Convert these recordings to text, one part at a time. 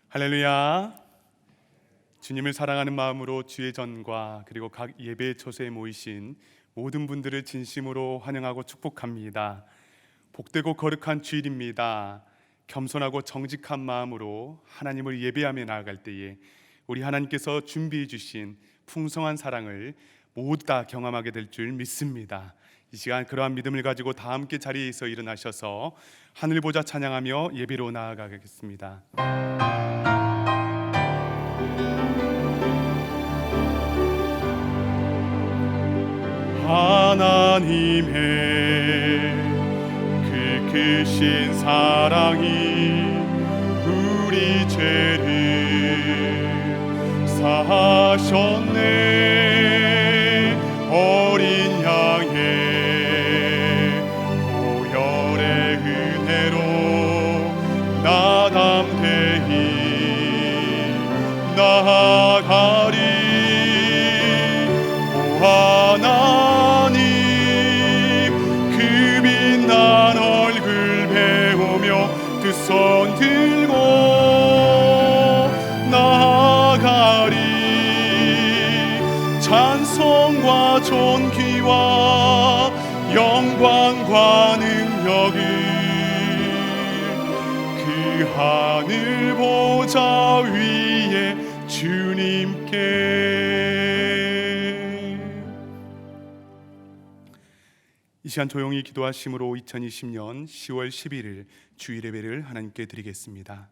할렐루야. 주님을 사랑하는 마음으로 주의 전과 그리고 각 예배 처소에 모이신 모든 분들을 진심으로 환영하고 축복합니다. 복되고 거룩한 주일입니다. 겸손하고 정직한 마음으로 하나님을 예배하며 나아갈 때에 우리 하나님께서 준비해 주신 풍성한 사랑을 모두 다 경험하게 될 줄 믿습니다. 이 시간 그러한 믿음을 가지고 다 함께 자리에서 일어나셔서 하늘 보자 찬양하며 예배로 나아가겠습니다. 하나님의 그 크신 사랑이 우리 죄를 사하셨네. 어린 양의 보혈의 은혜로 나 담대히 나아가리. 오 하나님, 그 빛난 얼굴 배우며 두 손 들고 나아가리. 찬송과 존귀와 영광과 능력을 그 하늘 보좌 위에 주님께. 이 시간 조용히 기도하심으로 2020년 10월 11일 주일 예배를 하나님께 드리겠습니다.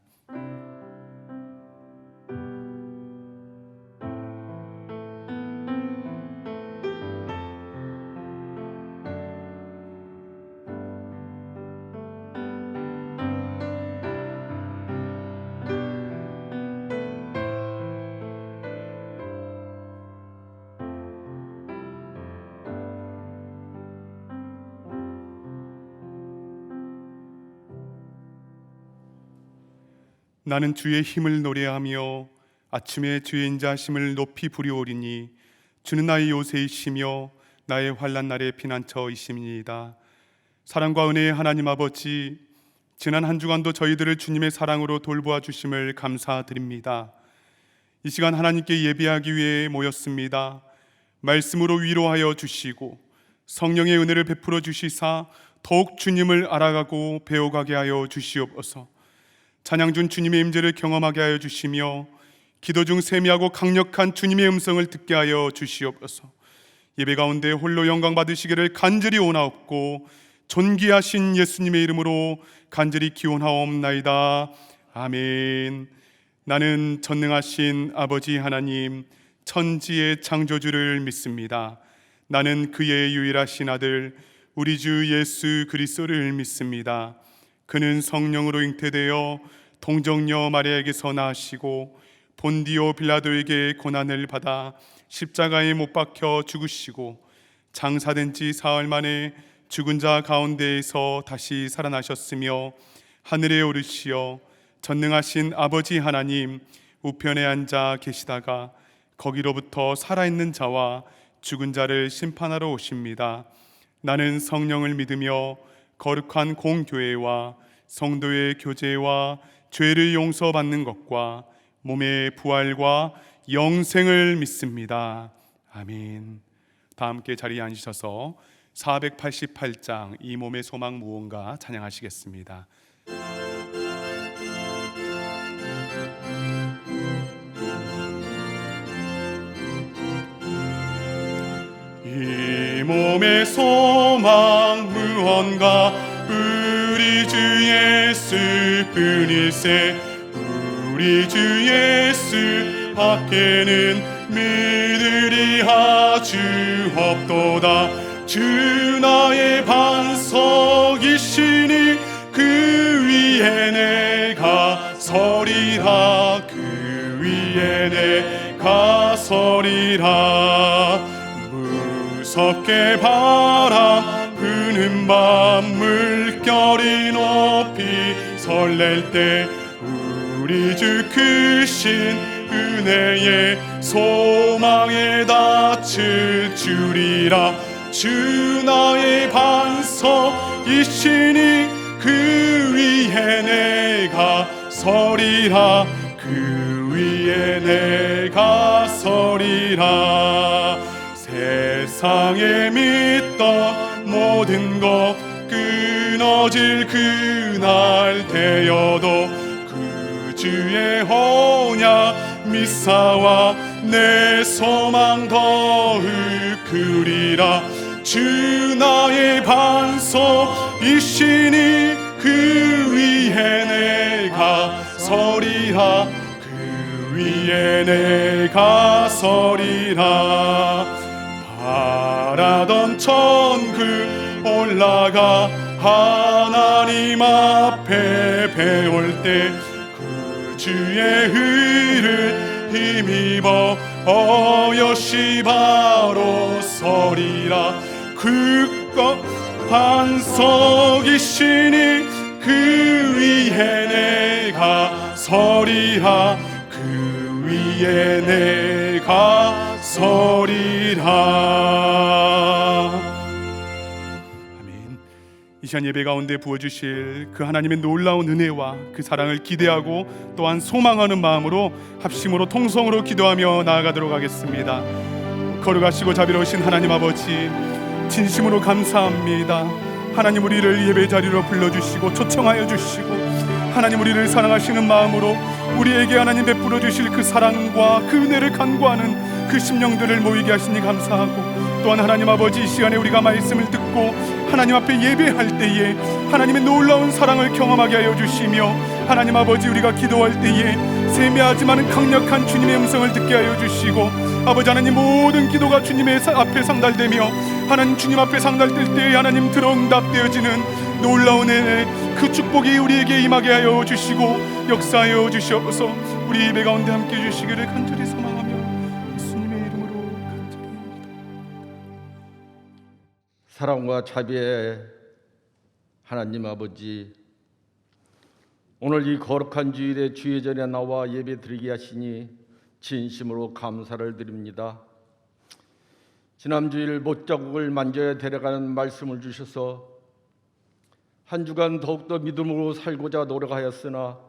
나는 주의 힘을 노래하며 아침에 주의 인자하심을 높이 부르오리니 주는 나의 요새이시며 나의 환난 날의 피난처이심이니이다. 사랑과 은혜의 하나님 아버지, 지난 한 주간도 저희들을 주님의 사랑으로 돌보아 주심을 감사드립니다. 이 시간 하나님께 예배하기 위해 모였습니다. 말씀으로 위로하여 주시고 성령의 은혜를 베풀어 주시사 더욱 주님을 알아가고 배워가게 하여 주시옵소서. 찬양 중 주님의 임재를 경험하게 하여 주시며 기도 중 세미하고 강력한 주님의 음성을 듣게 하여 주시옵소서. 예배 가운데 홀로 영광 받으시기를 간절히 원하옵고 존귀하신 예수님의 이름으로 간절히 기원하옵나이다. 아멘. 나는 전능하신 아버지 하나님, 천지의 창조주를 믿습니다. 나는 그의 유일하신 아들 우리 주 예수 그리스도를 믿습니다. 그는 성령으로 잉태되어 동정녀 마리아에게서 나시고 본디오 빌라도에게 고난을 받아 십자가에 못 박혀 죽으시고 장사된 지 사흘 만에 죽은 자 가운데에서 다시 살아나셨으며 하늘에 오르시어 전능하신 아버지 하나님 우편에 앉아 계시다가 거기로부터 살아있는 자와 죽은 자를 심판하러 오십니다. 나는 성령을 믿으며 거룩한 공교회와 성도의 교제와 죄를 용서받는 것과 몸의 부활과 영생을 믿습니다. 아멘. 다 함께 자리에 앉으셔서 488장 이 몸의 소망 무언가 찬양하시겠습니다. 이 몸의 소망 무언가 우리 주 예수뿐일세. 우리 주 예수 밖에는 믿으리 아주 없도다. 주 나의 반석이시니 그 위에 내가 서리라. 그 위에 내가 서리라. 무섭게 바람 부는 밤 물결이 높이 설렐 때 우리 주 크신 은혜의 소망에 닿을 줄이라. 주 나의 반석이시니 그 위에 내가 서리라. 그 그 위에 내가 서리라. 세상에 믿던 모든 것 끊어질 그날 되어도 그 주의 언약 미사와 내 소망 더욱 크리라. 주 나의 반석이시니 그 위에 내가 서리라. 그 위에 내가 서리라. 바라던 천국 올라가 하나님 앞에 배울 때 그 주의 의를 힘입어 어여시 바로 서리라. 그것 반석이시니 그 위에 내가 서리라. 그 위에 내가 서리라. 아멘. 이 시간 예배 가운데 부어주실 그 하나님의 놀라운 은혜와 그 사랑을 기대하고 또한 소망하는 마음으로 합심으로 통성으로 기도하며 나아가도록 하겠습니다. 거룩하시고 자비로우신 하나님 아버지, 진심으로 감사합니다. 하나님, 우리를 예배 자리로 불러주시고 초청하여 주시고 하나님, 우리를 사랑하시는 마음으로 우리에게 하나님 베풀어 주실 그 사랑과 그 은혜를 간구하는 그 심령들을 모이게 하시니 감사하고, 또한 하나님 아버지, 이 시간에 우리가 말씀을 듣고 하나님 앞에 예배할 때에 하나님의 놀라운 사랑을 경험하게 하여 주시며, 하나님 아버지, 우리가 기도할 때에 세미하지만 강력한 주님의 음성을 듣게 하여 주시고, 아버지 하나님, 모든 기도가 주님의 앞에 상달되며 하나님 주님 앞에 상달될 때에 하나님 들어응답되어지는 놀라운 은혜, 그 축복이 우리에게 임하게 하여 주시고 역사하여 주시옵소서. 우리 예배 가운데 함께 해주시기를 간절히 소망하며 예수님의 이름으로 간절히. 사랑과 자비의 하나님 아버지, 오늘 이 거룩한 주일에 주의 전에 나와 예배 드리게 하시니 진심으로 감사를 드립니다. 지난 주일 못자국을 만져야 데려가는 말씀을 주셔서 한 주간 더욱더 믿음으로 살고자 노력하였으나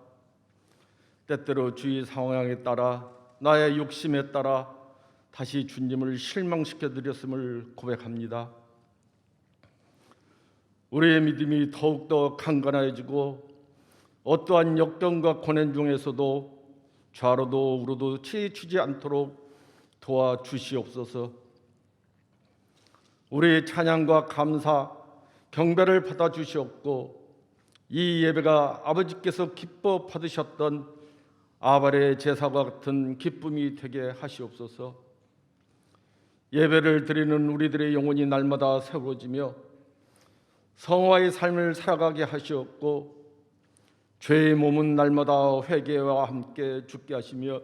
때때로 주의 상황에 따라 나의 욕심에 따라 다시 주님을 실망시켜 드렸음을 고백합니다. 우리의 믿음이 더욱더 강건해지고 어떠한 역경과 고난 중에서도 좌로도 우로도 치우치지 않도록 도와주시옵소서. 우리의 찬양과 감사, 경배를 받아주시옵고 이 예배가 아버지께서 기뻐 받으셨던 아발의 제사와 같은 기쁨이 되게 하시옵소서. 예배를 드리는 우리들의 영혼이 날마다 세워지며 성화의 삶을 살아가게 하시옵고 죄의 몸은 날마다 회개와 함께 죽게 하시며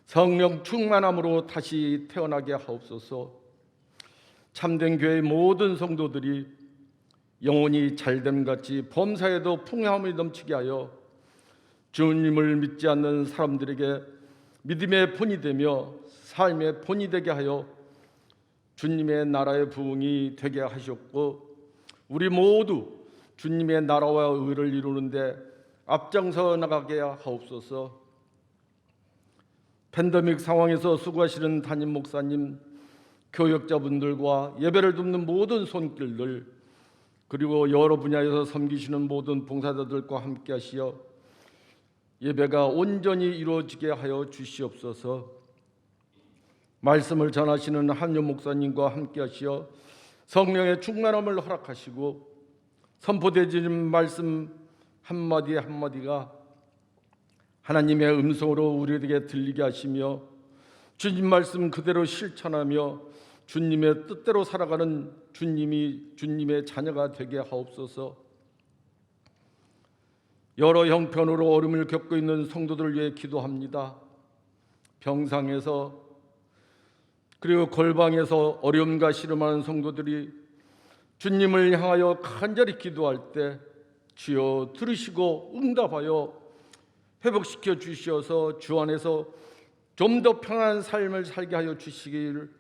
성령 충만함으로 다시 태어나게 하옵소서. 참된 교회의 모든 성도들이 영혼이 잘됨같이 범사에도 풍요함이 넘치게 하여 주님을 믿지 않는 사람들에게 믿음의 본이 되며 삶의 본이 되게 하여 주님의 나라의 부흥이 되게 하셨고 우리 모두 주님의 나라와 의를 이루는데 앞장서 나가게 하옵소서. 팬데믹 상황에서 수고하시는 담임 목사님, 교역자분들과 예배를 돕는 모든 손길들, 그리고 여러 분야에서 섬기시는 모든 봉사자들과 함께 하시어 예배가 온전히 이루어지게 하여 주시옵소서. 말씀을 전하시는 한유 목사님과 함께 하시어 성령의 충만함을 허락하시고 선포되어지는 말씀 한마디 한마디가 하나님의 음성으로 우리에게 들리게 하시며 주님 말씀 그대로 실천하며 주님의 뜻대로 살아가는 주님의 자녀가 되게 하옵소서. 여러 형편으로 어려움을 겪고 있는 성도들을 위해 기도합니다. 병상에서 그리고 골방에서 어려움과 시름하는 성도들이 주님을 향하여 간절히 기도할 때 주여 들으시고 응답하여 회복시켜 주시어서 주 안에서 좀 더 평안한 삶을 살게 하여 주시기를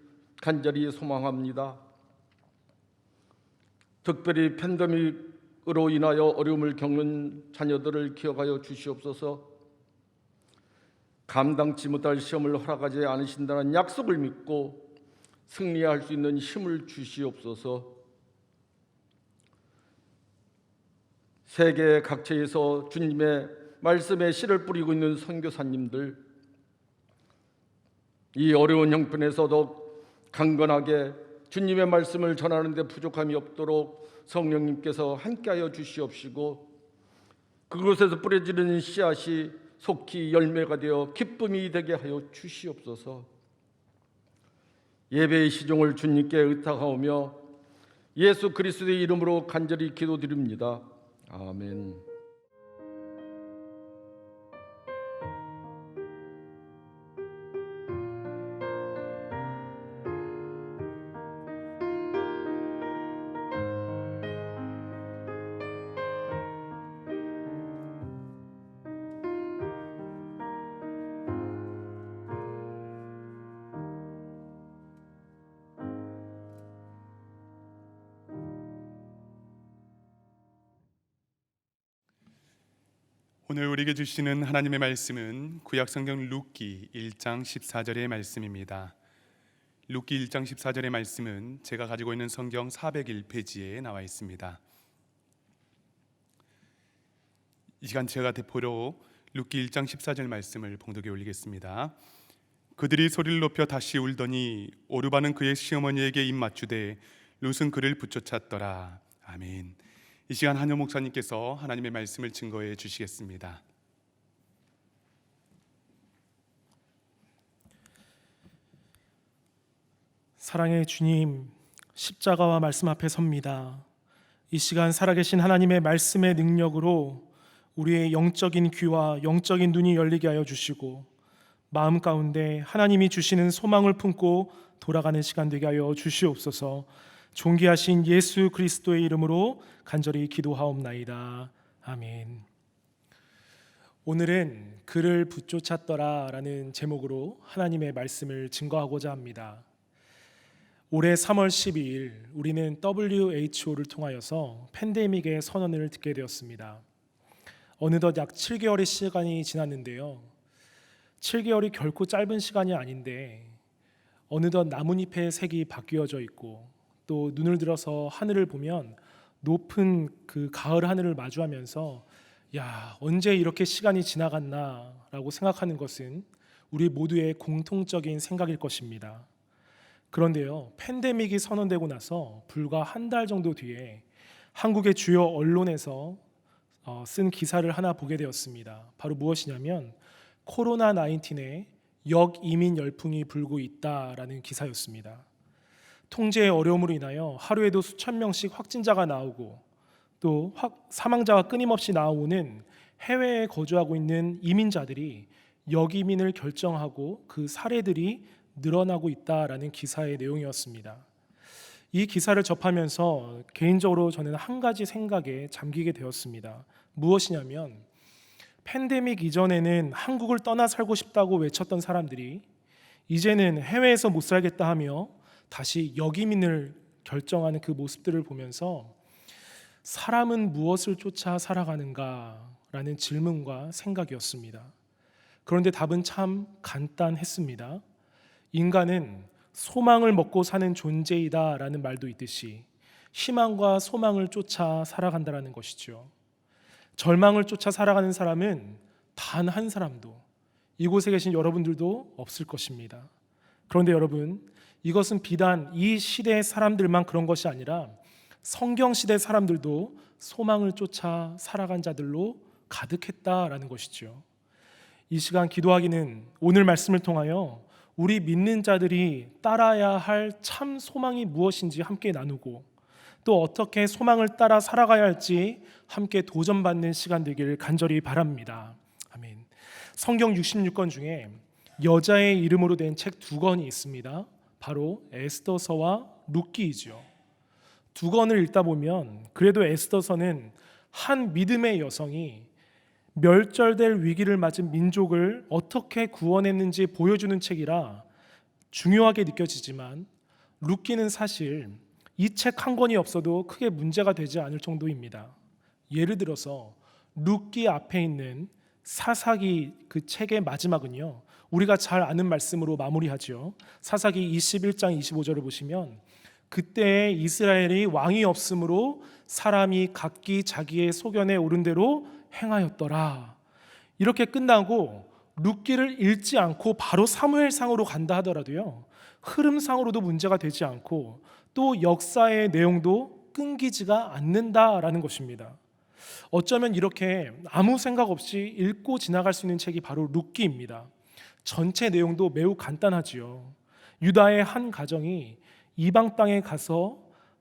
간절히 소망합니다. 특별히 팬데믹으로 인하여 어려움을 겪는 자녀들을 기억하여 주시옵소서. 감당치 못할 시험을 허락하지 않으신다는 약속을 믿고 승리할 수 있는 힘을 주시옵소서. 세계 각처에서 주님의 말씀에 씨를 뿌리고 있는 선교사님들, 이 어려운 형편에서도 강건하게 주님의 말씀을 전하는 데 부족함이 없도록 성령님께서 함께하여 주시옵시고, 그곳에서 뿌려지는 씨앗이 속히 열매가 되어 기쁨이 되게 하여 주시옵소서. 예배의 시종을 주님께 의탁하오며 예수 그리스도의 이름으로 간절히 기도드립니다. 아멘. 오늘 우리에게 주시는 하나님의 말씀은 구약성경 룻기 1장 14절의 말씀입니다. 룻기 1장 14절의 말씀은 제가 가지고 있는 성경 401페이지에 나와 있습니다. 이 시간 제가 대표로 룻기 1장 14절 말씀을 봉독에 올리겠습니다. 그들이 소리를 높여 다시 울더니 오르바는 그의 시어머니에게 입맞추되 룻은 그를 붙여찼더라. 아멘. 이 시간 한효 목사님께서 하나님의 말씀을 증거해 주시겠습니다. 사랑의 주님, 십자가와 말씀 앞에 섭니다. 이 시간 살아계신 하나님의 말씀의 능력으로 우리의 영적인 귀와 영적인 눈이 열리게 하여 주시고, 마음 가운데 하나님이 주시는 소망을 품고 돌아가는 시간 되게 하여 주시옵소서. 존귀하신 예수 그리스도의 이름으로 간절히 기도하옵나이다. 아멘. 오늘은 그를 붙쫓았더라 라는 제목으로 하나님의 말씀을 증거하고자 합니다. 올해 3월 12일 우리는 WHO를 통하여서 팬데믹의 선언을 듣게 되었습니다. 어느덧 약 7개월의 시간이 지났는데요, 7개월이 결코 짧은 시간이 아닌데 어느덧 나뭇잎의 색이 바뀌어져 있고, 또 눈을 들어서 하늘을 보면 높은 그 가을 하늘을 마주하면서 언제 이렇게 시간이 지나갔나 라고 생각하는 것은 우리 모두의 공통적인 생각일 것입니다. 그런데요, 팬데믹이 선언되고 나서 불과 한 달 정도 뒤에 한국의 주요 언론에서 쓴 기사를 하나 보게 되었습니다. 바로 무엇이냐면 코로나19의 역이민 열풍이 불고 있다라는 기사였습니다. 통제의 어려움으로 인하여 하루에도 수천 명씩 확진자가 나오고, 또 사망자가 끊임없이 나오는 해외에 거주하고 있는 이민자들이 역이민을 결정하고 그 사례들이 늘어나고 있다라는 기사의 내용이었습니다. 이 기사를 접하면서 개인적으로 저는 한 가지 생각에 잠기게 되었습니다. 무엇이냐면, 팬데믹 이전에는 한국을 떠나 살고 싶다고 외쳤던 사람들이 이제는 해외에서 못 살겠다 하며 다시 역이민을 결정하는 그 모습들을 보면서 사람은 무엇을 쫓아 살아가는가라는 질문과 생각이었습니다. 그런데 답은 참 간단했습니다. 인간은 소망을 먹고 사는 존재이다라는 말도 있듯이 희망과 소망을 쫓아 살아간다라는 것이죠. 절망을 쫓아 살아가는 사람은 단 한 사람도, 이곳에 계신 여러분들도 없을 것입니다. 그런데 여러분, 이것은 비단 이 시대의 사람들만 그런 것이 아니라 성경 시대 사람들도 소망을 쫓아 살아간 자들로 가득했다라는 것이죠. 이 시간 기도하기는 오늘 말씀을 통하여 우리 믿는 자들이 따라야 할 참 소망이 무엇인지 함께 나누고, 또 어떻게 소망을 따라 살아가야 할지 함께 도전받는 시간 되기를 간절히 바랍니다. 아멘. 성경 66권 중에 여자의 이름으로 된 책 2권이 있습니다. 바로 에스더서와 룻기이죠. 2권을 읽다 보면 그래도 에스더서는 한 믿음의 여성이 멸절될 위기를 맞은 민족을 어떻게 구원했는지 보여주는 책이라 중요하게 느껴지지만, 룻기는 사실 이 책 한 권이 없어도 크게 문제가 되지 않을 정도입니다. 예를 들어서 룻기 앞에 있는 사사기 그 책의 마지막은요, 우리가 잘 아는 말씀으로 마무리하죠. 사사기 21장 25절을 보시면 그때 이스라엘이 왕이 없으므로 사람이 각기 자기의 소견에 오른 대로 행하였더라. 이렇게 끝나고 룻기를 읽지 않고 바로 사무엘상으로 간다 하더라도요, 흐름상으로도 문제가 되지 않고 또 역사의 내용도 끊기지가 않는다라는 것입니다. 어쩌면 이렇게 아무 생각 없이 읽고 지나갈 수 있는 책이 바로 룻기입니다. 전체 내용도 매우 간단하지요. 유다의 한 가정이 이방 땅에 가서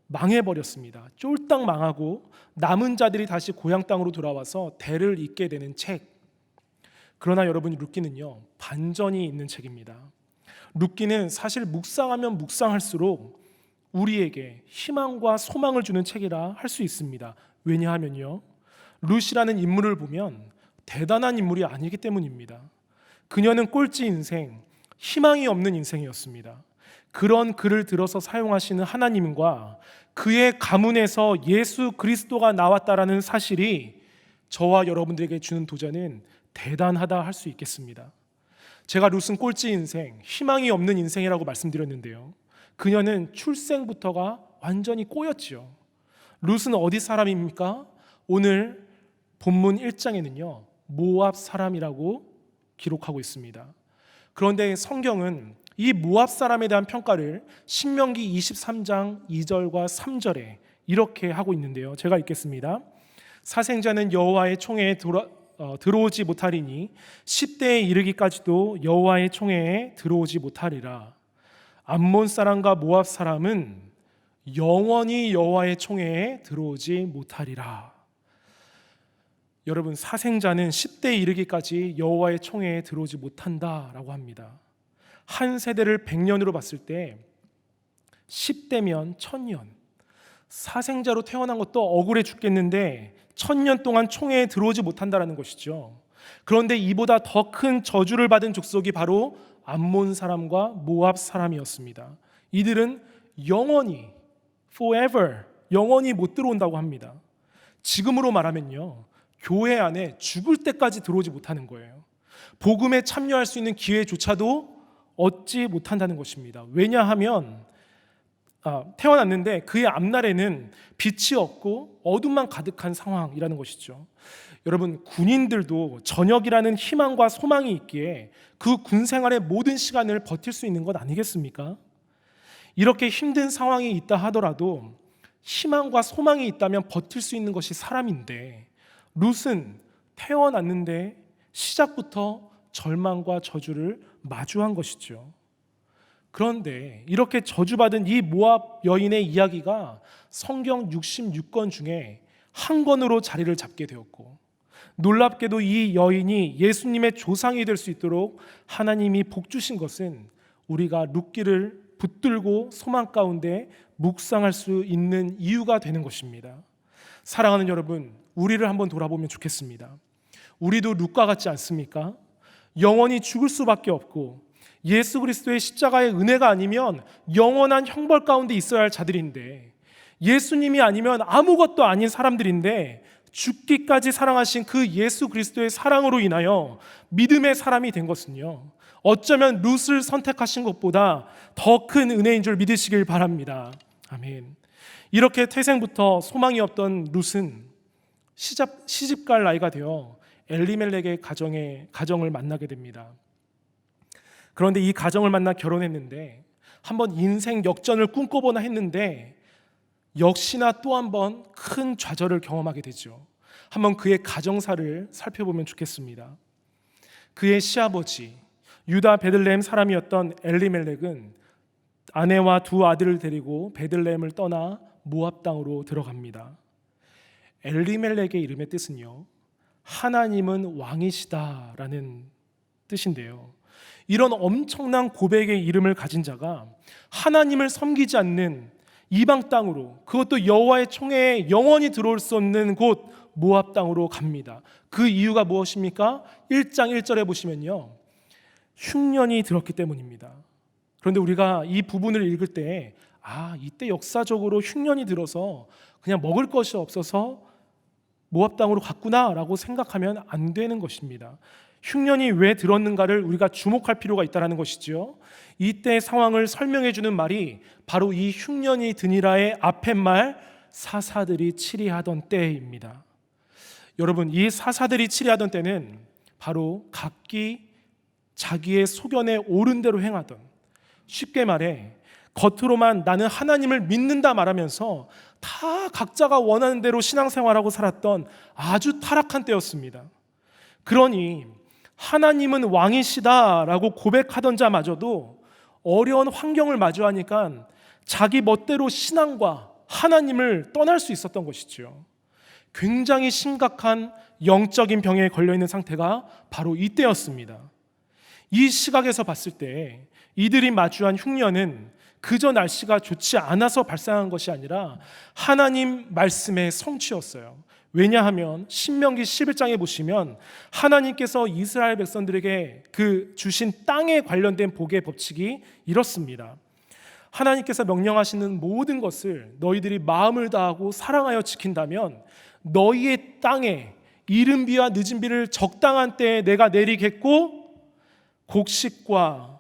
망해버렸습니다. 쫄딱 망하고 남은 자들이 다시 고향 땅으로 돌아와서 대를 잇게 되는 책. 그러나 여러분, 룻기는요, 반전이 있는 책입니다. 룻기는 사실 묵상하면 묵상할수록 우리에게 희망과 소망을 주는 책이라 할 수 있습니다. 왜냐하면요, 룻이라는 인물을 보면 대단한 인물이 아니기 때문입니다. 그녀는 꼴찌 인생, 희망이 없는 인생이었습니다. 그런 글을 들어서 사용하시는 하나님과 그의 가문에서 예수 그리스도가 나왔다라는 사실이 저와 여러분들에게 주는 도전은 대단하다 할 수 있겠습니다. 제가 룻은 꼴찌 인생, 희망이 없는 인생이라고 말씀드렸는데요, 그녀는 출생부터가 완전히 꼬였지요. 룻은 어디 사람입니까? 오늘 본문 1장에는요, 모압 사람이라고 기록하고 있습니다. 그런데 성경은 이 모압 사람에 대한 평가를 신명기 23장 2절과 3절에 이렇게 하고 있는데요, 제가 읽겠습니다. 사생자는 여호와의 총회에 들어오지 못하리니 10대에 이르기까지도 여호와의 총회에 들어오지 못하리라. 암몬 사람과 모압 사람은 영원히 여호와의 총회에 들어오지 못하리라. 여러분, 사생자는 10대에 이르기까지 여호와의 총회에 들어오지 못한다라고 합니다. 한 세대를 100년으로 봤을 때 10대면 1000년, 사생자로 태어난 것도 억울해 죽겠는데 1000년 동안 총회에 들어오지 못한다라는 것이죠. 그런데 이보다 더 큰 저주를 받은 족속이 바로 암몬 사람과 모압 사람이었습니다. 이들은 영원히, forever, 영원히 못 들어온다고 합니다. 지금으로 말하면요, 교회 안에 죽을 때까지 들어오지 못하는 거예요. 복음에 참여할 수 있는 기회조차도 얻지 못한다는 것입니다. 왜냐하면 태어났는데 그의 앞날에는 빛이 없고 어둠만 가득한 상황이라는 것이죠. 여러분, 군인들도 전역이라는 희망과 소망이 있기에 그 군 생활의 모든 시간을 버틸 수 있는 것 아니겠습니까? 이렇게 힘든 상황이 있다 하더라도 희망과 소망이 있다면 버틸 수 있는 것이 사람인데, 룻은 태어났는데 시작부터 절망과 저주를 마주한 것이죠. 그런데 이렇게 저주받은 이 모압 여인의 이야기가 성경 66권 중에 한 권으로 자리를 잡게 되었고, 놀랍게도 이 여인이 예수님의 조상이 될 수 있도록 하나님이 복 주신 것은 우리가 룻기를 붙들고 소망 가운데 묵상할 수 있는 이유가 되는 것입니다. 사랑하는 여러분, 우리를 한번 돌아보면 좋겠습니다. 우리도 룻과 같지 않습니까? 영원히 죽을 수밖에 없고 예수 그리스도의 십자가의 은혜가 아니면 영원한 형벌 가운데 있어야 할 자들인데, 예수님이 아니면 아무것도 아닌 사람들인데 죽기까지 사랑하신 그 예수 그리스도의 사랑으로 인하여 믿음의 사람이 된 것은요, 어쩌면 룻을 선택하신 것보다 더 큰 은혜인 줄 믿으시길 바랍니다. 아멘. 이렇게 태생부터 소망이 없던 룻은 시집갈 나이가 되어 엘리멜렉의 가정을 만나게 됩니다. 그런데 이 가정을 만나 결혼했는데 한번 인생 역전을 꿈꿔보나 했는데 역시나 또 한번 큰 좌절을 경험하게 되죠. 한번 그의 가정사를 살펴보면 좋겠습니다. 그의 시아버지 유다 베들레헴 사람이었던 엘리멜렉은 아내와 두 아들을 데리고 베들레헴을 떠나 모압 땅으로 들어갑니다. 엘리멜렉의 이름의 뜻은요, 하나님은 왕이시다라는 뜻인데요, 이런 엄청난 고백의 이름을 가진 자가 하나님을 섬기지 않는 이방 땅으로, 그것도 여호와의 총회에 영원히 들어올 수 없는 곳 모압 땅으로 갑니다. 그 이유가 무엇입니까? 1장 1절에 보시면요, 흉년이 들었기 때문입니다. 그런데 우리가 이 부분을 읽을 때 이때 역사적으로 흉년이 들어서 그냥 먹을 것이 없어서 모압 땅으로 갔구나라고 생각하면 안 되는 것입니다. 흉년이 왜 들었는가를 우리가 주목할 필요가 있다는 것이지요. 이때 상황을 설명해 주는 말이 바로 이 흉년이 드니라의 앞에 말 사사들이 치리하던 때입니다. 여러분, 이 사사들이 치리하던 때는 바로 각기 자기의 소견에 옳은 대로 행하던, 쉽게 말해 겉으로만 나는 하나님을 믿는다 말하면서 다 각자가 원하는 대로 신앙생활하고 살았던 아주 타락한 때였습니다. 그러니 하나님은 왕이시다라고 고백하던 자마저도 어려운 환경을 마주하니까 자기 멋대로 신앙과 하나님을 떠날 수 있었던 것이죠. 굉장히 심각한 영적인 병에 걸려있는 상태가 바로 이때였습니다. 이 시각에서 봤을 때 이들이 마주한 흉년은 그저 날씨가 좋지 않아서 발생한 것이 아니라 하나님 말씀의 성취였어요. 왜냐하면 신명기 11장에 보시면 하나님께서 이스라엘 백성들에게 그 주신 땅에 관련된 복의 법칙이 이렇습니다. 하나님께서 명령하시는 모든 것을 너희들이 마음을 다하고 사랑하여 지킨다면 너희의 땅에 이른 비와 늦은 비를 적당한 때에 내가 내리겠고 곡식과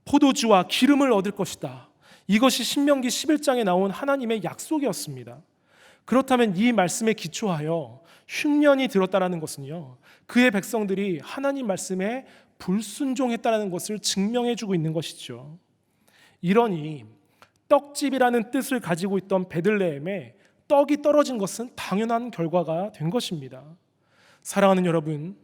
포도주와 기름을 얻을 것이다. 이것이 신명기 11장에 나온 하나님의 약속이었습니다. 그렇다면 이 말씀에 기초하여 흉년이 들었다는 것은요, 그의 백성들이 하나님 말씀에 불순종했다는 것을 증명해 주고 있는 것이죠. 이러니 떡집이라는 뜻을 가지고 있던 베들레헴에 떡이 떨어진 것은 당연한 결과가 된 것입니다. 사랑하는 여러분,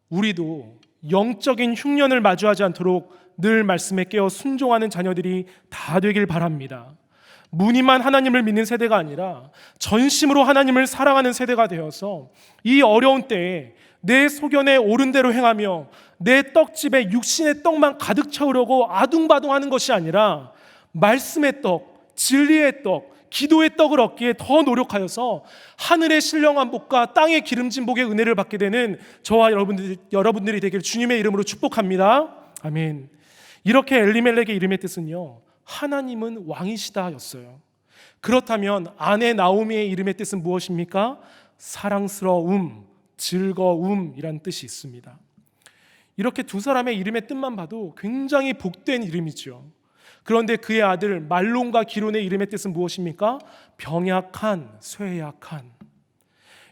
우리도 영적인 흉년을 마주하지 않도록 늘 말씀에 깨어 순종하는 자녀들이 다 되길 바랍니다. 무늬만 하나님을 믿는 세대가 아니라 전심으로 하나님을 사랑하는 세대가 되어서 이 어려운 때에 내 소견에 옳은 대로 행하며 내 떡집에 육신의 떡만 가득 채우려고 아둥바둥하는 것이 아니라 말씀의 떡, 진리의 떡, 기도의 떡을 얻기에 더 노력하여서 하늘의 신령한 복과 땅의 기름진 복의 은혜를 받게 되는 저와 여러분들이 되길 주님의 이름으로 축복합니다. 아멘. 이렇게 엘리멜렉의 이름의 뜻은요, 하나님은 왕이시다였어요. 그렇다면 아내 나오미의 이름의 뜻은 무엇입니까? 사랑스러움, 즐거움이란 뜻이 있습니다. 이렇게 두 사람의 이름의 뜻만 봐도 굉장히 복된 이름이죠. 그런데 그의 아들 말론과 기론의 이름의 뜻은 무엇입니까? 병약한, 쇠약한.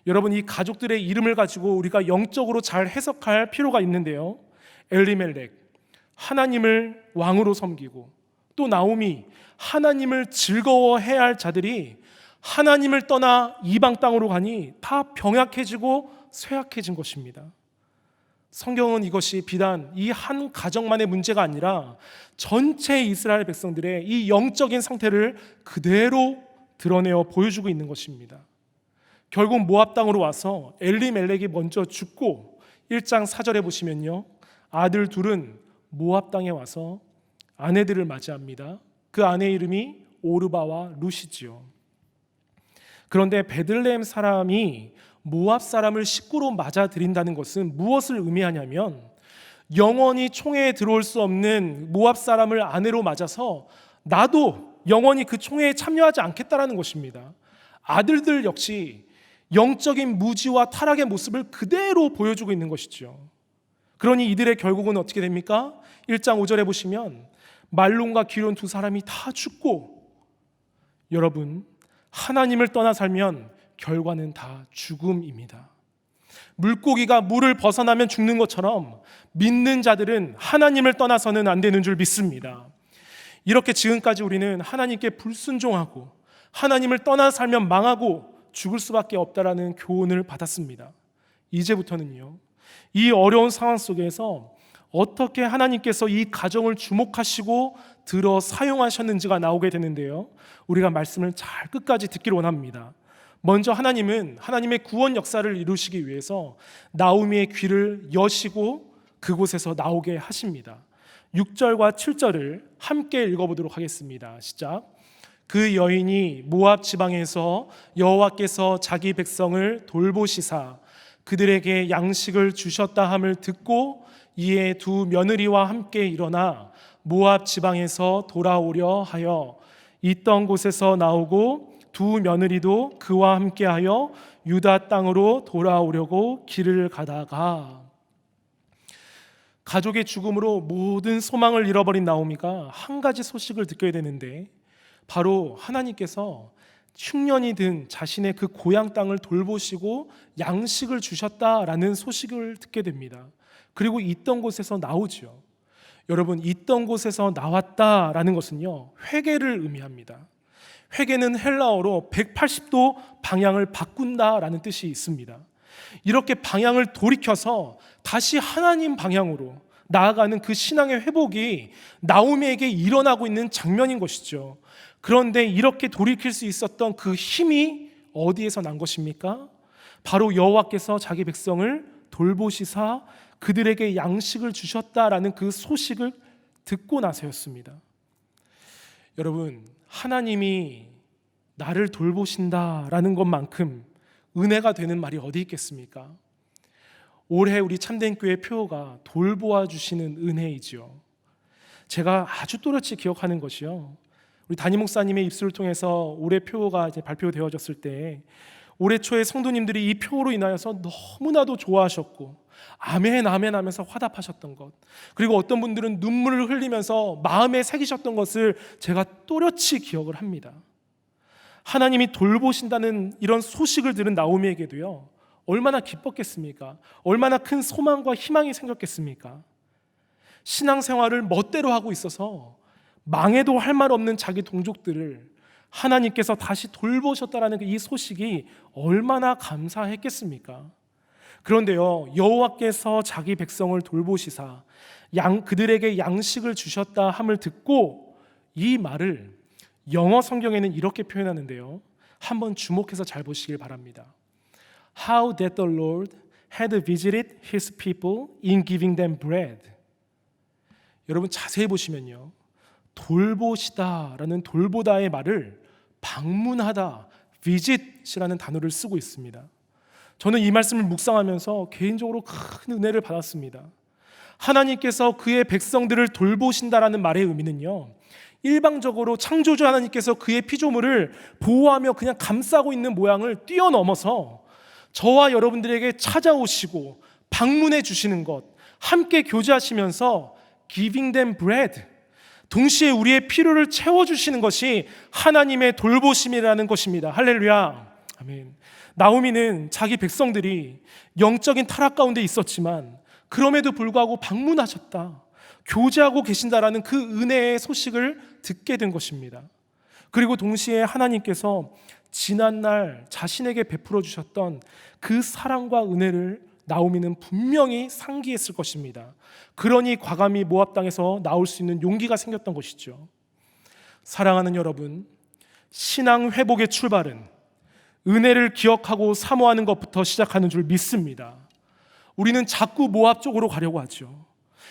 여러분, 이 가족들의 이름을 가지고 우리가 영적으로 잘 해석할 필요가 있는데요. 엘리멜렉, 하나님을 왕으로 섬기고, 또 나오미, 하나님을 즐거워해야 할 자들이 하나님을 떠나 이방 땅으로 가니 다 병약해지고 쇠약해진 것입니다. 성경은 이것이 비단 이 한 가정만의 문제가 아니라 전체 이스라엘 백성들의 이 영적인 상태를 그대로 드러내어 보여주고 있는 것입니다. 결국 모압 땅으로 와서 엘리멜렉이 먼저 죽고 1장 4절에 보시면요, 아들 둘은 모압 땅에 와서 아내들을 맞이합니다. 그 아내 이름이 오르바와 룻이지요. 그런데 베들레헴 사람이 모압 사람을 식구로 맞아들인다는 것은 무엇을 의미하냐면, 영원히 총회에 들어올 수 없는 모압 사람을 아내로 맞아서 나도 영원히 그 총회에 참여하지 않겠다라는 것입니다. 아들들 역시 영적인 무지와 타락의 모습을 그대로 보여주고 있는 것이죠. 그러니 이들의 결국은 어떻게 됩니까? 1장 5절에 보시면 말론과 기론 두 사람이 다 죽고, 여러분, 하나님을 떠나 살면 결과는 다 죽음입니다. 물고기가 물을 벗어나면 죽는 것처럼 믿는 자들은 하나님을 떠나서는 안 되는 줄 믿습니다. 이렇게 지금까지 우리는 하나님께 불순종하고 하나님을 떠나 살면 망하고 죽을 수밖에 없다라는 교훈을 받았습니다. 이제부터는요, 이 어려운 상황 속에서 어떻게 하나님께서 이 가정을 주목하시고 들어 사용하셨는지가 나오게 되는데요, 우리가 말씀을 잘 끝까지 듣기를 원합니다. 먼저 하나님은 하나님의 구원 역사를 이루시기 위해서 나오미의 귀를 여시고 그곳에서 나오게 하십니다. 6절과 7절을 함께 읽어보도록 하겠습니다. 시작. 그 여인이 모압 지방에서 여호와께서 자기 백성을 돌보시사 그들에게 양식을 주셨다 함을 듣고 이에 두 며느리와 함께 일어나 모압 지방에서 돌아오려 하여 있던 곳에서 나오고 두 며느리도 그와 함께하여 유다 땅으로 돌아오려고 길을 가다가 가족의 죽음으로 모든 소망을 잃어버린 나오미가 한 가지 소식을 듣게 되는데 바로 하나님께서 흉년이 든 자신의 그 고향 땅을 돌보시고 양식을 주셨다라는 소식을 듣게 됩니다. 그리고 있던 곳에서 나오죠. 여러분, 있던 곳에서 나왔다라는 것은요, 회개를 의미합니다. 회개는 헬라어로 180도 방향을 바꾼다라는 뜻이 있습니다. 이렇게 방향을 돌이켜서 다시 하나님 방향으로 나아가는 그 신앙의 회복이 나오미에게 일어나고 있는 장면인 것이죠. 그런데 이렇게 돌이킬 수 있었던 그 힘이 어디에서 난 것입니까? 바로 여호와께서 자기 백성을 돌보시사 그들에게 양식을 주셨다라는 그 소식을 듣고 나서였습니다. 여러분, 하나님이 나를 돌보신다라는 것만큼 은혜가 되는 말이 어디 있겠습니까? 올해 우리 참된교회 표어가 돌보아 주시는 은혜이지요. 제가 아주 또렷이 기억하는 것이요, 우리 담임 목사님의 입술을 통해서 올해 표어가 이제 발표되어졌을 때 올해 초에 성도님들이 이 표어로 인하여서 너무나도 좋아하셨고 아멘 아멘 하면서 화답하셨던 것, 그리고 어떤 분들은 눈물을 흘리면서 마음에 새기셨던 것을 제가 또렷이 기억을 합니다. 하나님이 돌보신다는 이런 소식을 들은 나오미에게도요, 얼마나 기뻤겠습니까? 얼마나 큰 소망과 희망이 생겼겠습니까? 신앙생활을 멋대로 하고 있어서 망해도 할 말 없는 자기 동족들을 하나님께서 다시 돌보셨다라는 이 소식이 얼마나 감사했겠습니까? 그런데요, 여호와께서 자기 백성을 돌보시사 그들에게 양식을 주셨다 함을 듣고 이 말을 영어 성경에는 이렇게 표현하는데요, 한번 주목해서 잘 보시길 바랍니다. How that the Lord had visited his people in giving them bread. 여러분 자세히 보시면요, 돌보시다라는 돌보다의 말을 방문하다, visit이라는 단어를 쓰고 있습니다. 저는 이 말씀을 묵상하면서 개인적으로 큰 은혜를 받았습니다. 하나님께서 그의 백성들을 돌보신다라는 말의 의미는요, 일방적으로 창조주 하나님께서 그의 피조물을 보호하며 그냥 감싸고 있는 모양을 뛰어넘어서 저와 여러분들에게 찾아오시고 방문해 주시는 것, 함께 교제하시면서 giving them bread, 동시에 우리의 필요를 채워주시는 것이 하나님의 돌보심이라는 것입니다. 할렐루야, 아멘. 나오미는 자기 백성들이 영적인 타락 가운데 있었지만 그럼에도 불구하고 방문하셨다, 교제하고 계신다라는 그 은혜의 소식을 듣게 된 것입니다. 그리고 동시에 하나님께서 지난날 자신에게 베풀어 주셨던 그 사랑과 은혜를 나오미는 분명히 상기했을 것입니다. 그러니 과감히 모압 땅에서 나올 수 있는 용기가 생겼던 것이죠. 사랑하는 여러분, 신앙 회복의 출발은 은혜를 기억하고 사모하는 것부터 시작하는 줄 믿습니다. 우리는 자꾸 모압 쪽으로 가려고 하죠.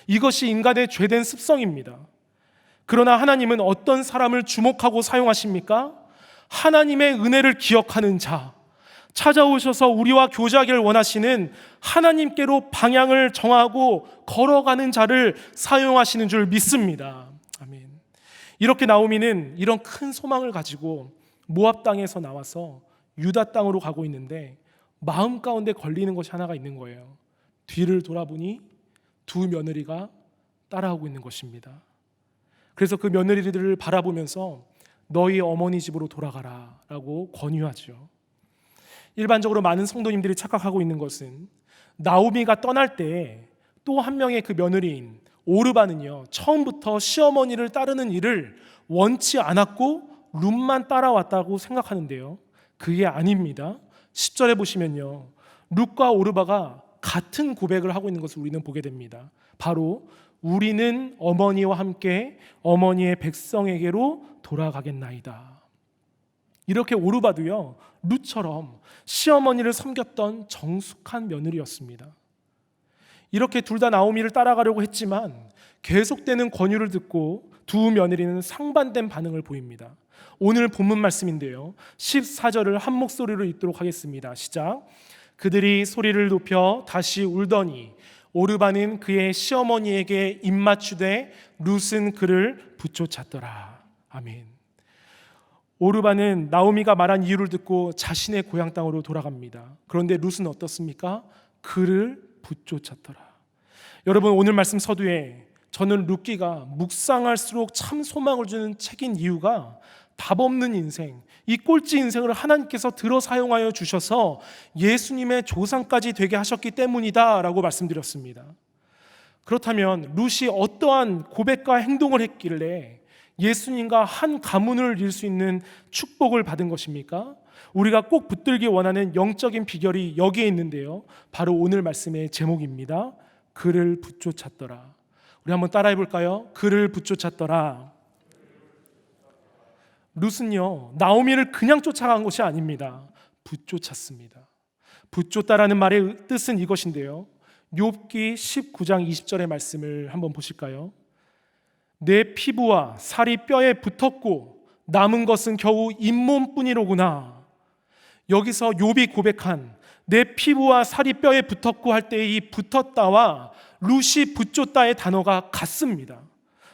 이것이 인간의 죄된 습성입니다. 그러나 하나님은 어떤 사람을 주목하고 사용하십니까? 하나님의 은혜를 기억하는 자, 찾아오셔서 우리와 교제하기를 원하시는 하나님께로 방향을 정하고 걸어가는 자를 사용하시는 줄 믿습니다. 아멘. 이렇게 나오미는 이런 큰 소망을 가지고 모압 땅에서 나와서 유다 땅으로 가고 있는데 마음 가운데 걸리는 것이 하나가 있는 거예요. 뒤를 돌아보니 두 며느리가 따라오고 있는 것입니다. 그래서 그 며느리들을 바라보면서 너희 어머니 집으로 돌아가라 라고 권유하죠. 일반적으로 많은 성도님들이 착각하고 있는 것은 나오미가 떠날 때 또 한 명의 그 며느리인 오르바는요, 처음부터 시어머니를 따르는 일을 원치 않았고 룻만 따라왔다고 생각하는데요, 그게 아닙니다. 10절에 보시면요, 룻과 오르바가 같은 고백을 하고 있는 것을 우리는 보게 됩니다. 바로 우리는 어머니와 함께 어머니의 백성에게로 돌아가겠나이다. 이렇게 오르바도요, 룻처럼 시어머니를 섬겼던 정숙한 며느리였습니다. 이렇게 둘 다 나오미를 따라가려고 했지만 계속되는 권유를 듣고 두 며느리는 상반된 반응을 보입니다. 오늘 본문 말씀인데요, 14절을 한 목소리로 읽도록 하겠습니다. 시작. 그들이 소리를 높여 다시 울더니 오르바는 그의 시어머니에게 입맞추되 룻은 그를 붙여찼더라. 아멘. 오르바는 나오미가 말한 이유를 듣고 자신의 고향 땅으로 돌아갑니다. 그런데 룻은 어떻습니까? 그를 붙쫓았더라. 여러분, 오늘 말씀 서두에 저는 룻기가 묵상할수록 참 소망을 주는 책인 이유가 답 없는 인생, 이 꼴찌 인생을 하나님께서 들어 사용하여 주셔서 예수님의 조상까지 되게 하셨기 때문이다 라고 말씀드렸습니다. 그렇다면 룻이 어떠한 고백과 행동을 했길래 예수님과 한 가문을 이룰 수 있는 축복을 받은 것입니까? 우리가 꼭 붙들기 원하는 영적인 비결이 여기에 있는데요, 바로 오늘 말씀의 제목입니다. 그를 붙쫓았더라. 우리 한번 따라해 볼까요? 그를 붙쫓았더라. 룻은요, 나오미를 그냥 쫓아간 것이 아닙니다. 붙쫓았습니다. 붙쫓다라는 말의 뜻은 이것인데요, 욥기 19장 20절의 말씀을 한번 보실까요? 내 피부와 살이 뼈에 붙었고 남은 것은 겨우 잇몸뿐이로구나. 여기서 욥이 고백한 내 피부와 살이 뼈에 붙었고 할 때 이 붙었다와 룻이 붙쫓다의 단어가 같습니다.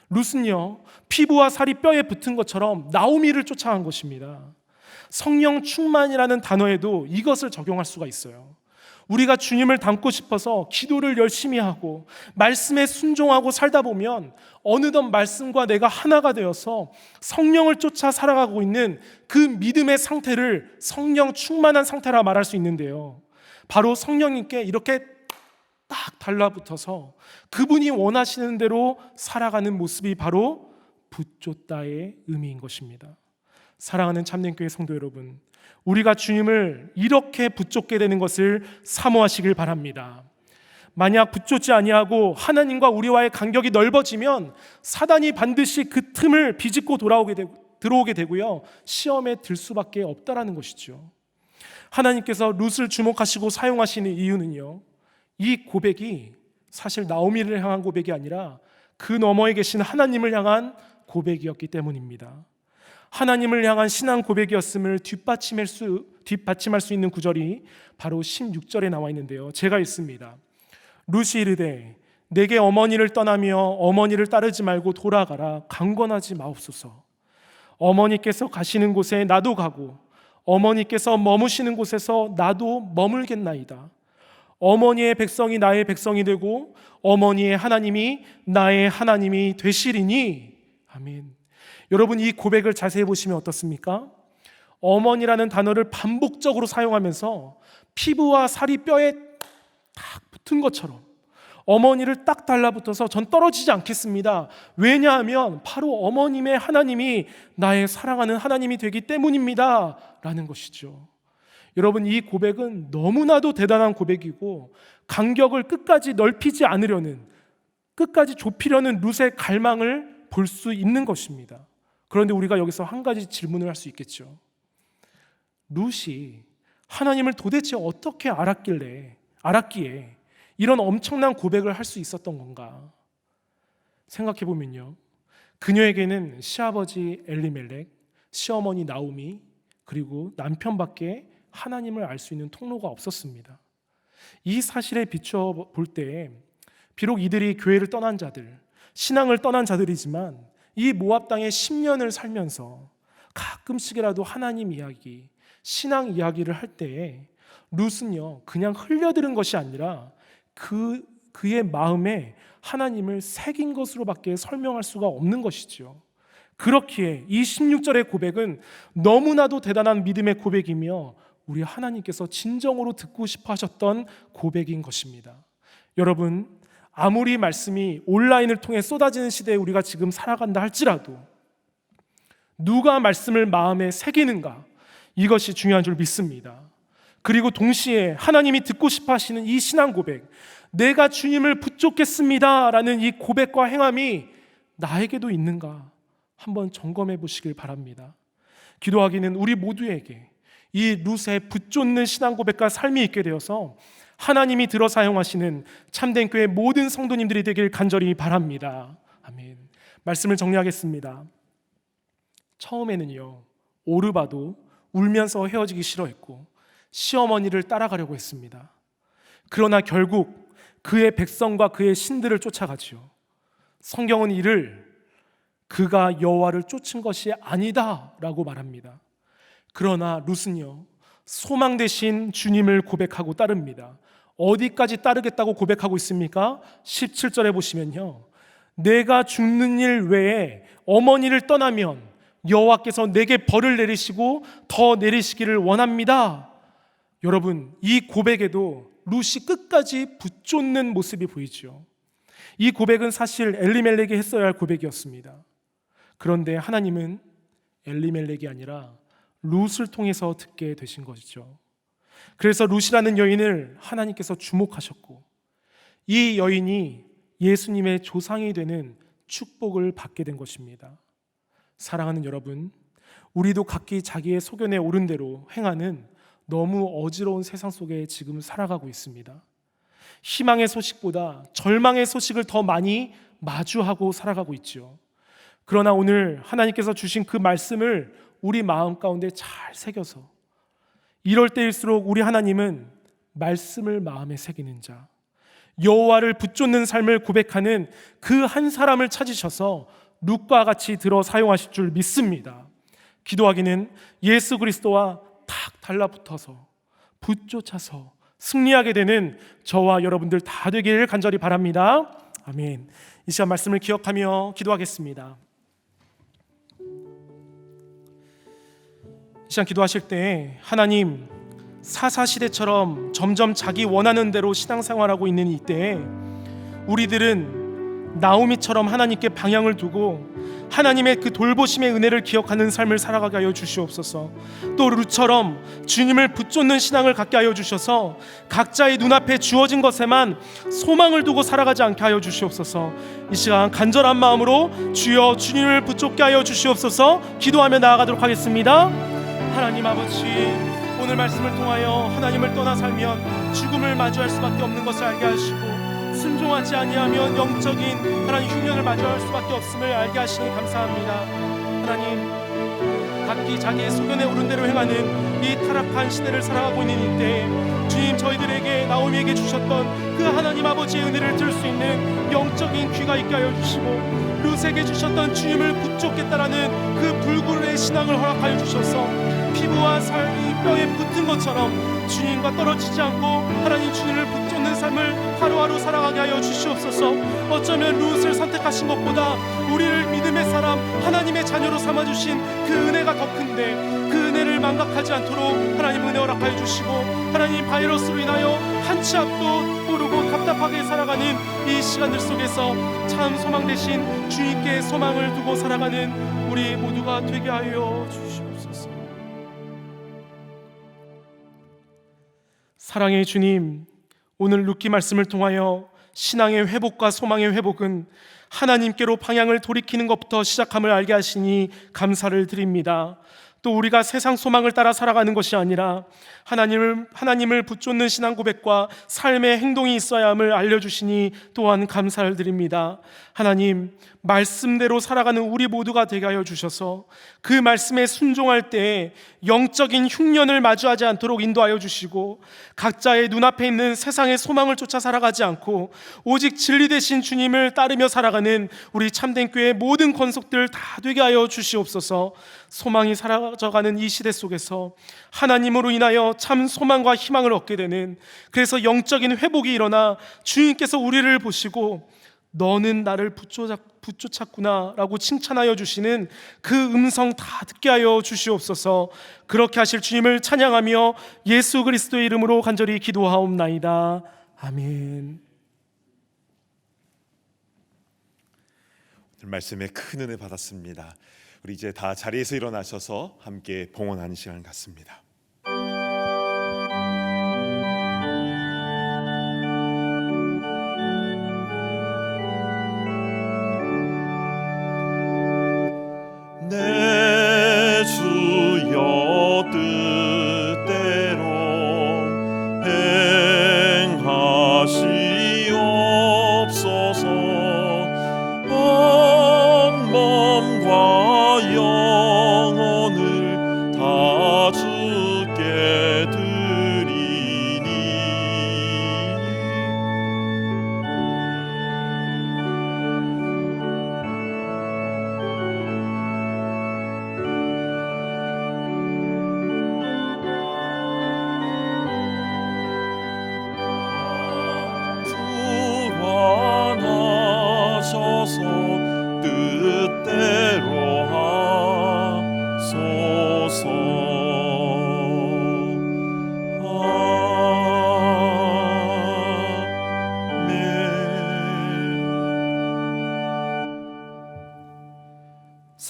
룻은요, 피부와 살이 뼈에 붙은 것처럼 나오미를 쫓아간 것입니다. 성령 충만이라는 단어에도 이것을 적용할 수가 있어요. 우리가 주님을 닮고 싶어서 기도를 열심히 하고 말씀에 순종하고 살다 보면 어느덧 말씀과 내가 하나가 되어서 성령을 쫓아 살아가고 있는 그 믿음의 상태를 성령 충만한 상태라 말할 수 있는데요, 바로 성령님께 이렇게 딱 달라붙어서 그분이 원하시는 대로 살아가는 모습이 바로 붙쫓다의 의미인 것입니다. 사랑하는 참된교회 성도 여러분, 우리가 주님을 이렇게 붙쫓게 되는 것을 사모하시길 바랍니다. 만약 붙쫓지 아니하고 하나님과 우리와의 간격이 넓어지면 사단이 반드시 그 틈을 비집고 들어오게 되고요, 시험에 들 수밖에 없다라는 것이죠. 하나님께서 룻을 주목하시고 사용하시는 이유는요, 이 고백이 사실 나오미를 향한 고백이 아니라 그 너머에 계신 하나님을 향한 고백이었기 때문입니다. 하나님을 향한 신앙 고백이었음을 뒷받침할 수 있는 구절이 바로 16절에 나와 있는데요, 제가 읽습니다. 룻이 이르되 내게 어머니를 떠나며 어머니를 따르지 말고 돌아가라. 강권하지 마옵소서. 어머니께서 가시는 곳에 나도 가고 어머니께서 머무시는 곳에서 나도 머물겠나이다. 어머니의 백성이 나의 백성이 되고 어머니의 하나님이 나의 하나님이 되시리니. 아멘. 여러분, 이 고백을 자세히 보시면 어떻습니까? 어머니라는 단어를 반복적으로 사용하면서 피부와 살이 뼈에 딱 붙은 것처럼 어머니를 딱 달라붙어서 전 떨어지지 않겠습니다. 왜냐하면 바로 어머님의 하나님이 나의 사랑하는 하나님이 되기 때문입니다 라는 것이죠. 여러분, 이 고백은 너무나도 대단한 고백이고 간격을 끝까지 넓히지 않으려는, 끝까지 좁히려는 룻의 갈망을 볼 수 있는 것입니다. 그런데 우리가 여기서 한 가지 질문을 할 수 있겠죠. 룻이 하나님을 도대체 어떻게 알았기에 이런 엄청난 고백을 할 수 있었던 건가? 생각해 보면요, 그녀에게는 시아버지 엘리멜렉, 시어머니 나오미, 그리고 남편밖에 하나님을 알 수 있는 통로가 없었습니다. 이 사실에 비춰 볼 때 비록 이들이 교회를 떠난 자들, 신앙을 떠난 자들이지만 이 모압 땅에 10년을 살면서 가끔씩이라도 하나님 이야기, 신앙 이야기를 할 때에 룻은요, 그냥 흘려들은 것이 아니라 그의 마음에 하나님을 새긴 것으로밖에 설명할 수가 없는 것이죠. 그렇기에 이 16절의 고백은 너무나도 대단한 믿음의 고백이며 우리 하나님께서 진정으로 듣고 싶어 하셨던 고백인 것입니다. 여러분, 아무리 말씀이 온라인을 통해 쏟아지는 시대에 우리가 지금 살아간다 할지라도 누가 말씀을 마음에 새기는가, 이것이 중요한 줄 믿습니다. 그리고 동시에 하나님이 듣고 싶어 하시는 이 신앙 고백, 내가 주님을 붙잡겠습니다 라는 이 고백과 행함이 나에게도 있는가 한번 점검해 보시길 바랍니다. 기도하기는 우리 모두에게 이 룻의 붙쫓는 신앙 고백과 삶이 있게 되어서 하나님이 들어 사용하시는 참된 교회 모든 성도님들이 되길 간절히 바랍니다. 아멘. 말씀을 정리하겠습니다. 처음에는요, 오르바도 울면서 헤어지기 싫어했고 시어머니를 따라가려고 했습니다. 그러나 결국 그의 백성과 그의 신들을 쫓아가지요. 성경은 이를 그가 여호와를 쫓은 것이 아니다라고 말합니다. 그러나 룻은요, 소망 대신 주님을 고백하고 따릅니다. 어디까지 따르겠다고 고백하고 있습니까? 17절에 보시면요, 내가 죽는 일 외에 어머니를 떠나면 여호와께서 내게 벌을 내리시고 더 내리시기를 원합니다. 여러분, 이 고백에도 룻이 끝까지 붙쫓는 모습이 보이죠. 이 고백은 사실 엘리멜렉이 했어야 할 고백이었습니다. 그런데 하나님은 엘리멜렉이 아니라 룻을 통해서 듣게 되신 것이죠. 그래서 룻이라는 여인을 하나님께서 주목하셨고, 이 여인이 예수님의 조상이 되는 축복을 받게 된 것입니다. 사랑하는 여러분, 우리도 각기 자기의 소견에 오른 대로 행하는 너무 어지러운 세상 속에 지금 살아가고 있습니다. 희망의 소식보다 절망의 소식을 더 많이 마주하고 살아가고 있죠. 그러나 오늘 하나님께서 주신 그 말씀을 우리 마음 가운데 잘 새겨서, 이럴 때일수록 우리 하나님은 말씀을 마음에 새기는 자, 여호와를 붙쫓는 삶을 고백하는 그 한 사람을 찾으셔서 룻과 같이 들어 사용하실 줄 믿습니다. 기도하기는 예수 그리스도와 탁 달라붙어서 붙쫓아서 승리하게 되는 저와 여러분들 다 되기를 간절히 바랍니다. 아멘. 이 시간 말씀을 기억하며 기도하겠습니다. 이 시간 기도하실 때 하나님, 사사시대처럼 점점 자기 원하는 대로 신앙생활하고 있는 이때에 우리들은 나오미처럼 하나님께 방향을 두고 하나님의 그 돌보심의 은혜를 기억하는 삶을 살아가게 하여 주시옵소서. 또 룻처럼 주님을 붙쫓는 신앙을 갖게 하여 주셔서 각자의 눈앞에 주어진 것에만 소망을 두고 살아가지 않게 하여 주시옵소서. 이 시간 간절한 마음으로 주여 주님을 붙잡게 하여 주시옵소서 기도하며 나아가도록 하겠습니다. 하나님 아버지, 오늘 말씀을 통하여 하나님을 떠나 살면 죽음을 마주할 수밖에 없는 것을 알게 하시고, 순종하지 아니하면 영적인 하나님 흉년을 마주할 수밖에 없음을 알게 하시니 감사합니다. 하나님, 각기 자기의 소견에 오른 대로 행하는 이 타락한 시대를 살아가고 있는 이때에 주님, 저희들에게 나오미에게 주셨던 그 하나님 아버지의 은혜를 들을 수 있는 영적인 귀가 있게 하여 주시고, 룻에게 주셨던 주님을 붙잡겠다라는 그 불굴의 신앙을 허락하여 주셔서 피부와 살이 뼈에 붙은 것처럼 주님과 떨어지지 않고 하나님 주님을 붙잡는 삶을 하루하루 살아가게 하여 주시옵소서. 어쩌면 룻을 선택하신 것보다 우리를 믿음의 사람, 하나님의 자녀로 삼아주신 그 은혜가 더 큰데, 그 은혜를 망각하지 않도록 하나님 은혜 허락하여 주시고, 하나님 바이러스로 인하여 한 치 앞도 모르고 답답하게 살아가는 이 시간들 속에서 참 소망 대신 주님께 소망을 두고 살아가는 우리 모두가 되게 하여 주시옵소서. 사랑의 주님, 오늘 룻기 말씀을 통하여 신앙의 회복과 소망의 회복은 하나님께로 방향을 돌이키는 것부터 시작함을 알게 하시니 감사를 드립니다. 또 우리가 세상 소망을 따라 살아가는 것이 아니라 하나님을 붙잡는 신앙 고백과 삶의 행동이 있어야 함을 알려주시니 또한 감사를 드립니다. 하나님, 말씀대로 살아가는 우리 모두가 되게 하여 주셔서 그 말씀에 순종할 때에 영적인 흉년을 마주하지 않도록 인도하여 주시고, 각자의 눈앞에 있는 세상의 소망을 쫓아 살아가지 않고 오직 진리 되신 주님을 따르며 살아가는 우리 참된 교회의 모든 권속들 다 되게 하여 주시옵소서. 소망이 사라져가는 이 시대 속에서 하나님으로 인하여 참 소망과 희망을 얻게 되는, 그래서 영적인 회복이 일어나 주님께서 우리를 보시고 너는 나를 붙쫓았구나 라고 칭찬하여 주시는 그 음성 다 듣게 하여 주시옵소서. 그렇게 하실 주님을 찬양하며 예수 그리스도의 이름으로 간절히 기도하옵나이다. 아멘. 오늘 말씀에 큰 은혜 받았습니다. 우리 이제 다 자리에서 일어나셔서 함께 봉헌하는 시간 갖습니다. 내 주여 뜻대로 행하시옵소서. 온 몸과 영혼을 다 주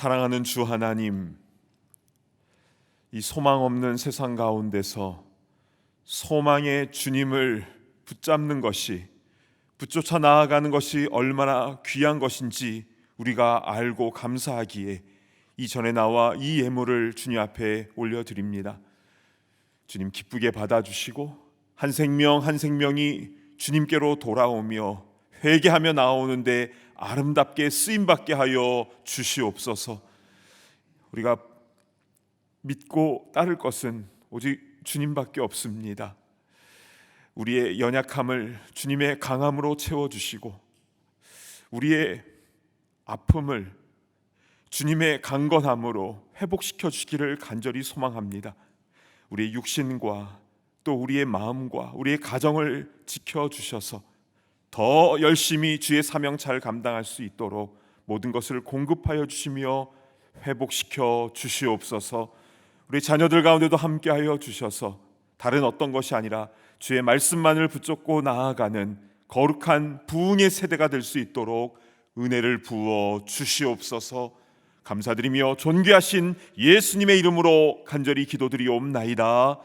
사랑하는 주 하나님, 이 소망 없는 세상 가운데서 소망의 주님을 붙잡는 것이, 붙쫓아 나아가는 것이 얼마나 귀한 것인지 우리가 알고 감사하기에 이전에 나와 이 예물을 주님 앞에 올려드립니다. 주님 기쁘게 받아주시고 한 생명 한 생명이 주님께로 돌아오며 회개하며 나오는데 아름답게 쓰임받게 하여 주시옵소서. 우리가 믿고 따를 것은 오직 주님밖에 없습니다. 우리의 연약함을 주님의 강함으로 채워주시고 우리의 아픔을 주님의 강건함으로 회복시켜 주시기를 간절히 소망합니다. 우리의 육신과 또 우리의 마음과 우리의 가정을 지켜주셔서 더 열심히 주의 사명 잘 감당할 수 있도록 모든 것을 공급하여 주시며 회복시켜 주시옵소서. 우리 자녀들 가운데도 함께하여 주셔서 다른 어떤 것이 아니라 주의 말씀만을 붙잡고 나아가는 거룩한 부흥의 세대가 될 수 있도록 은혜를 부어 주시옵소서. 감사드리며 존귀하신 예수님의 이름으로 간절히 기도드리옵나이다.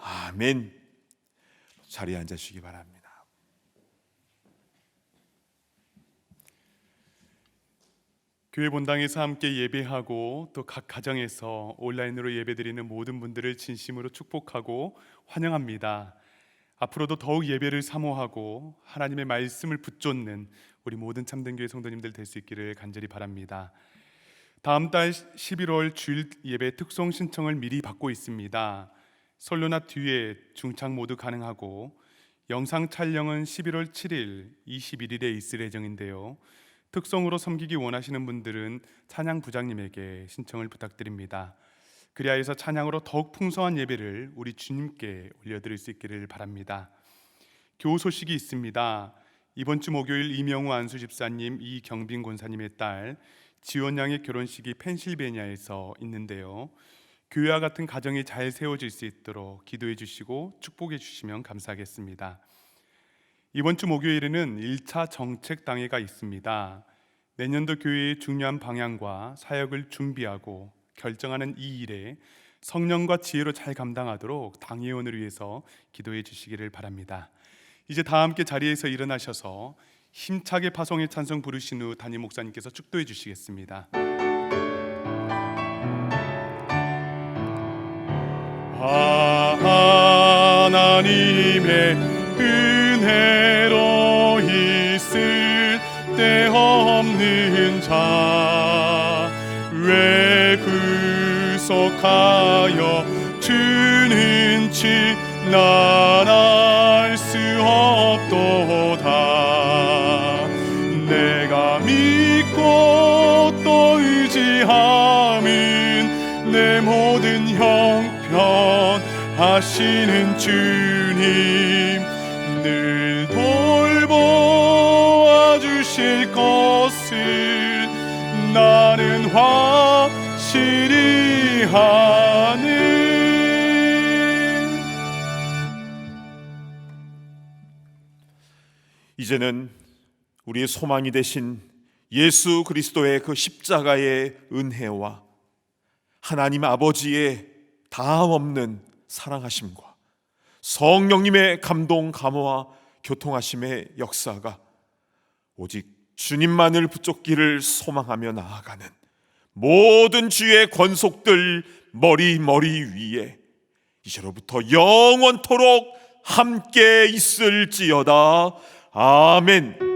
아멘. 자리에 앉으시기 바랍니다. 교회 본당에서 함께 예배하고 또 각 가정에서 온라인으로 예배드리는 모든 분들을 진심으로 축복하고 환영합니다. 앞으로도 더욱 예배를 사모하고 하나님의 말씀을 붙잡는 우리 모든 참된교회 성도님들 될 수 있기를 간절히 바랍니다. 다음 달 11월 주일 예배 특송 신청을 미리 받고 있습니다. 설교나 뒤에 중창 모두 가능하고 영상 촬영은 11월 7일, 21일에 있을 예정인데요. 특송으로 섬기기 원하시는 분들은 찬양 부장님에게 신청을 부탁드립니다. 그리하여서 찬양으로 더욱 풍성한 예배를 우리 주님께 올려드릴 수 있기를 바랍니다. 교우 소식이 있습니다. 이번 주 목요일 이명우 안수 집사님, 이경빈 권사님의 딸 지원 양의 결혼식이 펜실베니아에서 있는데요. 교회와 같은 가정이 잘 세워질 수 있도록 기도해 주시고 축복해 주시면 감사하겠습니다. 이번 주 목요일에는 1차 정책당회가 있습니다. 내년도 교회의 중요한 방향과 사역을 준비하고 결정하는 이 일에 성령과 지혜로 잘 감당하도록 당회원을 위해서 기도해 주시기를 바랍니다. 이제 다 함께 자리에서 일어나셔서 힘차게 파송의 찬송 부르신 후 담임 목사님께서 축도해 주시겠습니다. 하나님의 은혜로 있을 데 없는 자 왜 구속하여 주는 지 난 알 수 없도다. 내가 믿고 또 의지함은 내 모든 형편 하시는 주님 늘 돌보아 주실 것을 나는 확실히 하네. 이제는 우리의 소망이 되신 예수 그리스도의 그 십자가의 은혜와 하나님 아버지의 다함 없는 사랑하심과 성령님의 감동 감화와 교통하심의 역사가 오직 주님만을 붙잡기를 소망하며 나아가는 모든 주의 권속들 머리 위에 이제로부터 영원토록 함께 있을지어다. 아멘.